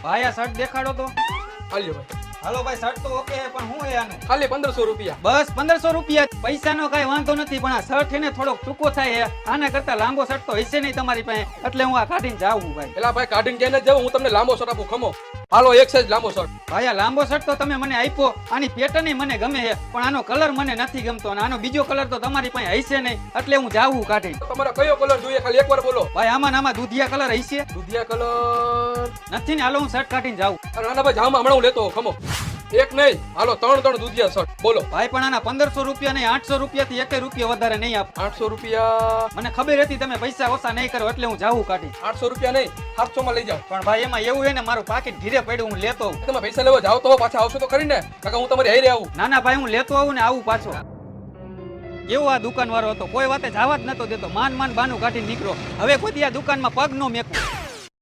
ભાઈ આ શર્ટ દેખાડો તો. હાલ્યો ભાઈ હાલો ભાઈ શર્ટ તો ઓકે છે પણ શું હે આનું? ખાલી 1500 રૂપિયા. બસ 1500 રૂપિયા. પૈસાનો કઈ વાંધો નથી પણ આ શર્ટ એને થોડોક ટૂંકો થાય છે. આના કરતા લાંબો શર્ટ તો હશે નહીં તમારી પાસે, એટલે હું આ કાઢીને જાઉં ભાઈ. એલા ભાઈ કાઢીને ક્યાં નથી જાવ, હું તમને લાંબો શર્ટ આપું. ખમો હાલો એક સાઈઝ લાંબો શર્ટ. ભાઈ આ લાંબો શર્ટ તો તમે મને આપ્યો, આની પેટર્ન મને ગમે છે પણ આનો કલર મને નથી ગમતો અને આનો બીજો કલર તો તમારી પાસે હશે નહીં, એટલે હું જાઉં કાઢી. તમારે કયો કલર જોઈએ ખાલી એકવાર બોલો. ભાઈ આમાં ને આમાં દૂધિયા કલર હશે? દુધિયા કલર નથી ને, હાલો હું શર્ટ કાઢીને જાઉં. અરે નાના ભાઈ જામાં હમણાં હું લેતો હોઉં. ખમો એક નહીં, હાલો ત્રણ દુધિયા શર્ટ બોલો. ભાઈ પણ આના 1500 રૂપિયા નહીં, 800 રૂપિયાથી 1 રૂપિયા વધારે નહીં આપો. 800 રૂપિયા. મને ખબર હતી તમે પૈસા ઓછા નહીં કરો, એટલે હું જાઉં કાઢી. 800 રૂપિયા નહીં, 700 માં લઈ જાઓ. પણ ભાઈ એમાં એવું છે ને, મારું પાકીટ ઘીરે પડ્યું, હું લેતો આવું. તમે પૈસા લેવા જાઓ તો પાછા આવશો તો ખરી ને, કાકા હું તમારી હારે આવું. ના ના ભાઈ હું લેતો આવું ને આવું પાછો. કેવો આ દુકાન વાળો હતો, કોઈ વાતે જવા જ નતો દેતો. માન બાનું કાઢી નીકળો. હવે કોઈ દી આ દુકાનમાં પગ નો મેકવું.